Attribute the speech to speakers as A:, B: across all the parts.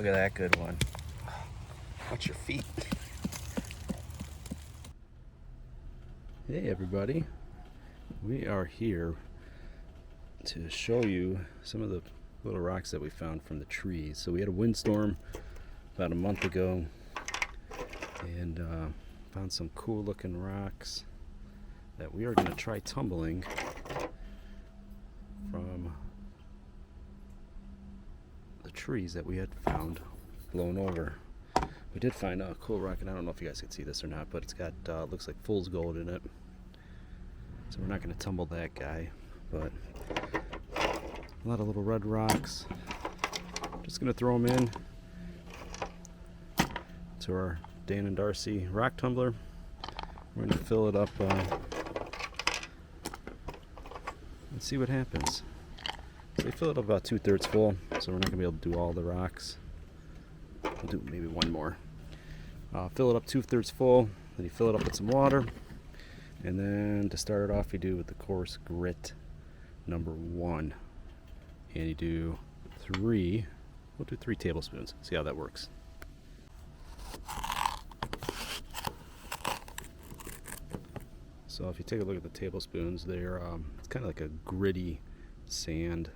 A: Look at that good one. Watch your feet. Hey everybody, we are here to show you some of the little rocks that we found from the trees. So we had a windstorm about a month ago and found some cool looking rocks that we are going to try tumbling from the trees that we had found blown over. We did find a cool rock, and I don't know if you guys can see this or not, but it's got looks like fool's gold in it. So we're not going to tumble that guy, but a lot of little red rocks. Just going to throw them in to our Dan and Darci rock tumbler. We're going to fill it up and see what happens. So we fill it up about 2/3 full, so we're not going to be able to do all the rocks. We'll do maybe one more. Fill it up 2/3 full, then you fill it up with some water, and then to start it off you do with the coarse grit number 1, and you do 3, we'll do 3 tablespoons, see how that works. So if you take a look at the tablespoons, they're it's kind of like a gritty sand,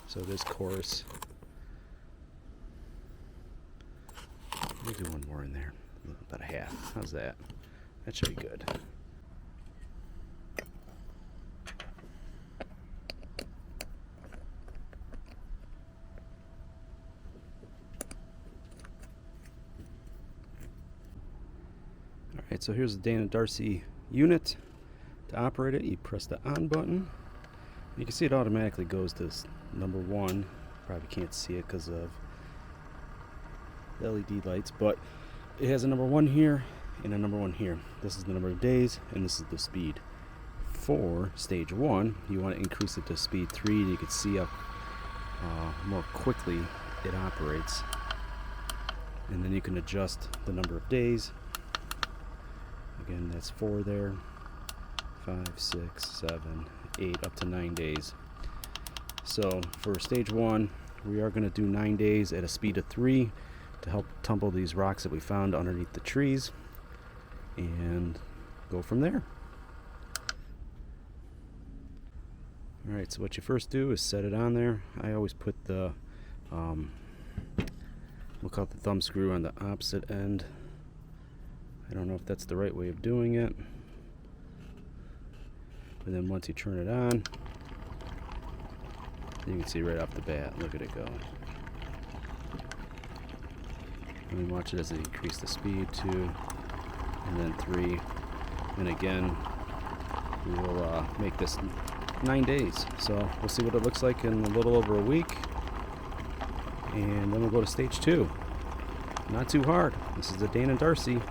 A: so it is coarse. Let me do one more in there, about a half. How's that? That should be good. Alright, so here's the Dan and Darci unit. To operate it, you press the on button. You can see it automatically goes to number 1. Probably can't see it because of the LED lights, but it has a number 1 here and a number 1 here. This is the number of days and this is the speed. For stage 1, you want to increase it to speed 3. You can see how more quickly it operates, and then you can adjust the number of days. Again, that's 4 there, 5, 6, 7, 8, up to 9 days. So for stage 1, we are going to do 9 days at a speed of 3 to help tumble these rocks that we found underneath the trees, and go from there. Alright, so what you first do is set it on there. I always put the we'll call it the thumb screw on the opposite end. I don't know if that's the right way of doing it, but then once you turn it on, you can see right off the bat, look at it go. And watch it as it increase the speed, 2, and then 3, and again we will make this 9 days. So we'll see what it looks like in a little over a week, and then we'll go to stage 2. Not too hard. This is the Dan and Darci